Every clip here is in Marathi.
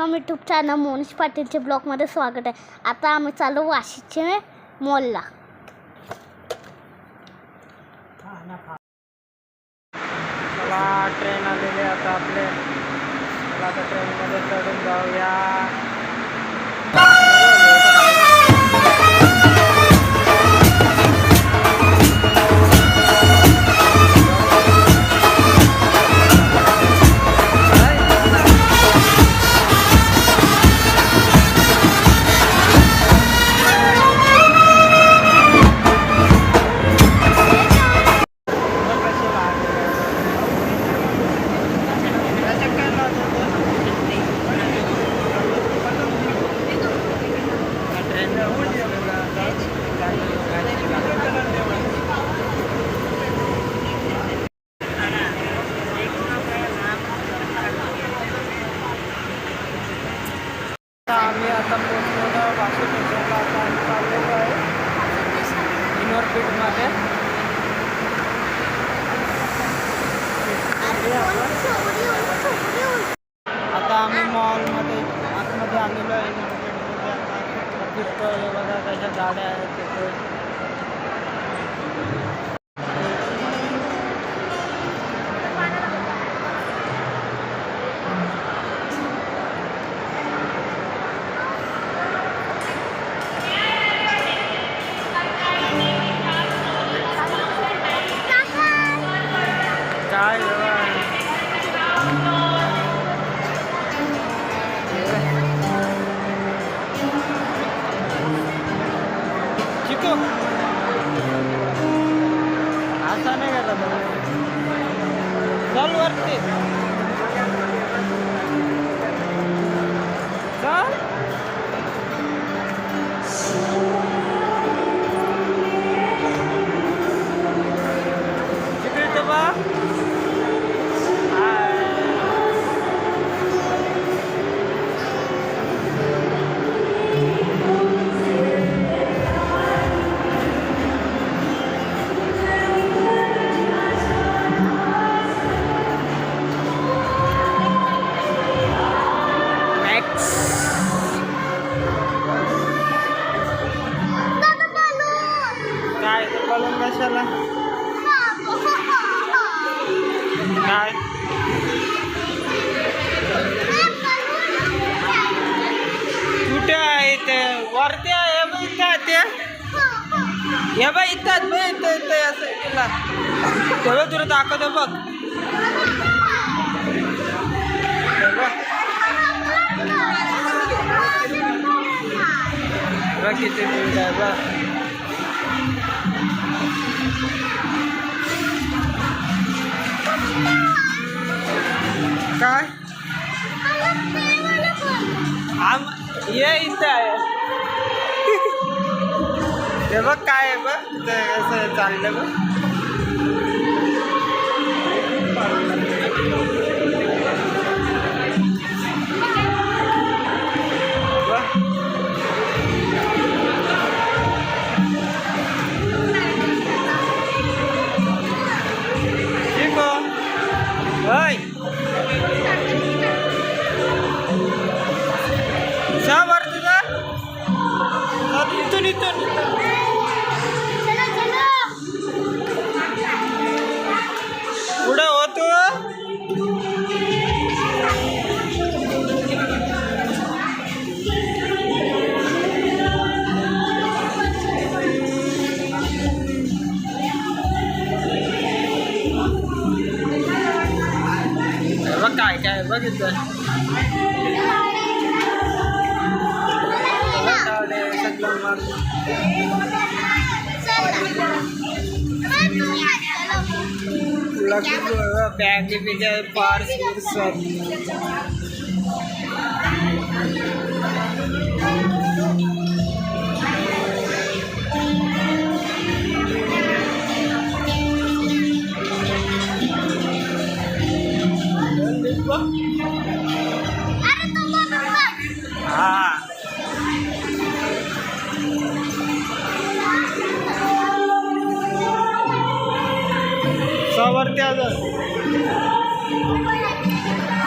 वेलकम यूट्यूब चॅनल मोनिश पाटीलचे ब्लॉगमध्ये स्वागत आहे। आता आम्ही चालू वाशीचे मॉलला। चला ट्रेन आलेली आता आपले, चला आता ट्रेनमध्ये चढून जाऊया। आम्ही आता पोहोचलो वाशी स्टेशनला। आता आम्ही चाललेलो आहे युनिव्हर्सिटीमध्ये। आता आम्ही मॉलमध्ये आतमध्ये आलेलो आहे युनिव्हर्सिटीमध्ये। आता फिरतोय बघा कशा गाड्या आहेत तिथे। काय चिकू असा नाही गेला चल वरती चल। चिकू बा काय बलून कशाला काय कुठे आहे ते वरती आहे बघ ते हे बघ इथं बघ असं तुला तेव्हा तुला दाखवतो बघ। बघ किती दूर आहे बघ। काय ये इथं आहे ते बघ काय आहे बघ ते असं चाललं बघ। पुढे होतो काय काय बघितलं बॅग बिग पार्स हाँ सवरती अजून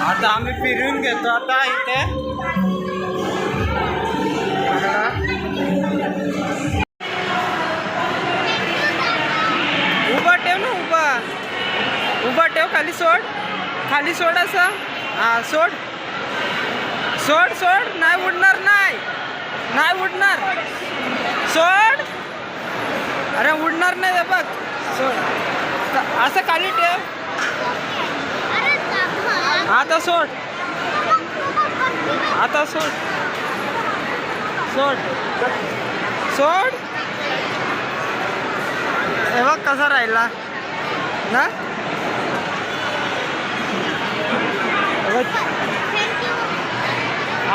आता आम्ही फिरून घेतो आता इथे। खाली सोड, खाली सोड असं. हा सोड सोड सोड. नाही उडणार, नाही नाही उडणार. सोड. अरे उडणार नाही बघ. सोड असं खाली ठेव. आता सोड, आता सोड सोड सोड. हे बघ कसा राहिला ना.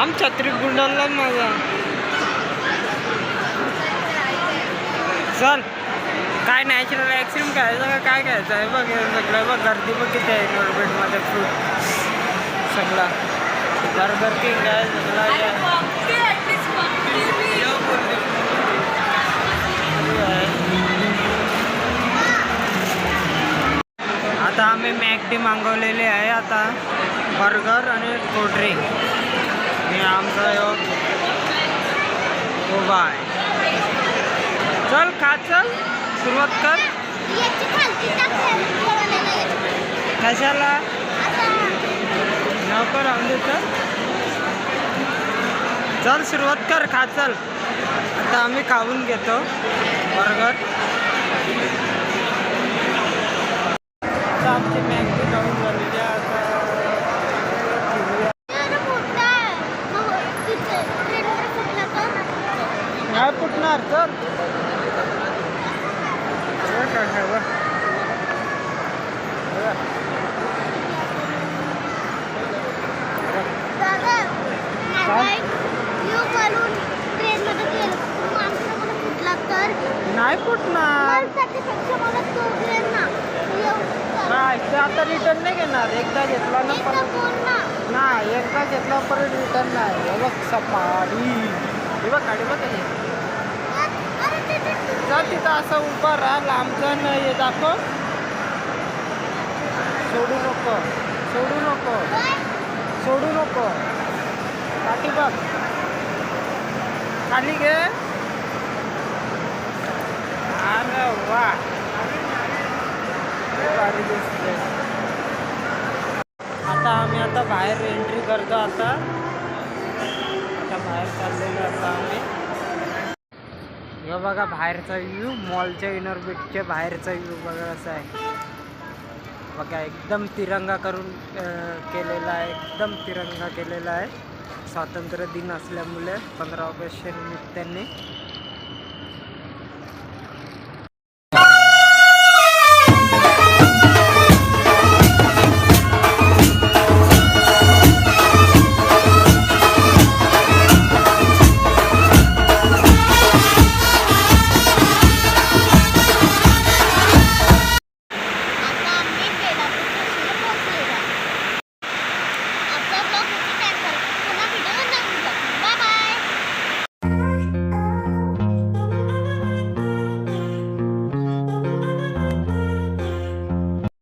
आम छत्री गुंडाळला माझा. चल काय नॅचरल ॲक्सिडेंट खायचं का काय खायचं आहे बघ. हे सगळं बघ गर्दी बघ किती आहे नोरबेटमध्ये. फ्रूट सगळा बर्गर किंग आहे सगळा. आता आम्ही मॅकडी मागवलेली आहे. आता बर्गर आणि कोल्ड्रिंक. हे आमचा उभा आहे. चल खा, चल सुरुवात कर. कशाला नको राहून दे. चल सुरुवात कर, खा चल. आता आम्ही खाऊन घेतो बर्गर. आता आमची मॅगडी खाऊन झालेली आहे. नाही फुटणार तर. नाही फुटणार. नाही ते आता रिटर्न नाही घेणार. एकदा घेतला ना परत नाही. एकदा घेतला परत रिटर्न नाही. हे बघ सफारी. हे बघ गाडी बघ. जा तिथं असं उभा राहा. लांबचं हे दाखव. सोडू नको, सोडू नको, सोडू नको. काठी बघ खाली घे. अरे वा भारी दिसते. आता आम्ही आता बाहेर एंट्री करतो. आता बाहेर चाललेलो आता आम्ही. हे बघा बाहेरचा व्ह्यू. मॉलच्या इनॉर्बिटच्या बाहेरचा व्ह्यू बघा असा आहे. बघा एकदम तिरंगा करून केलेला आहे. एकदम तिरंगा केलेला आहे. स्वातंत्र्य दिन असल्यामुळे 15 ऑगस्टच्या निमित्ताने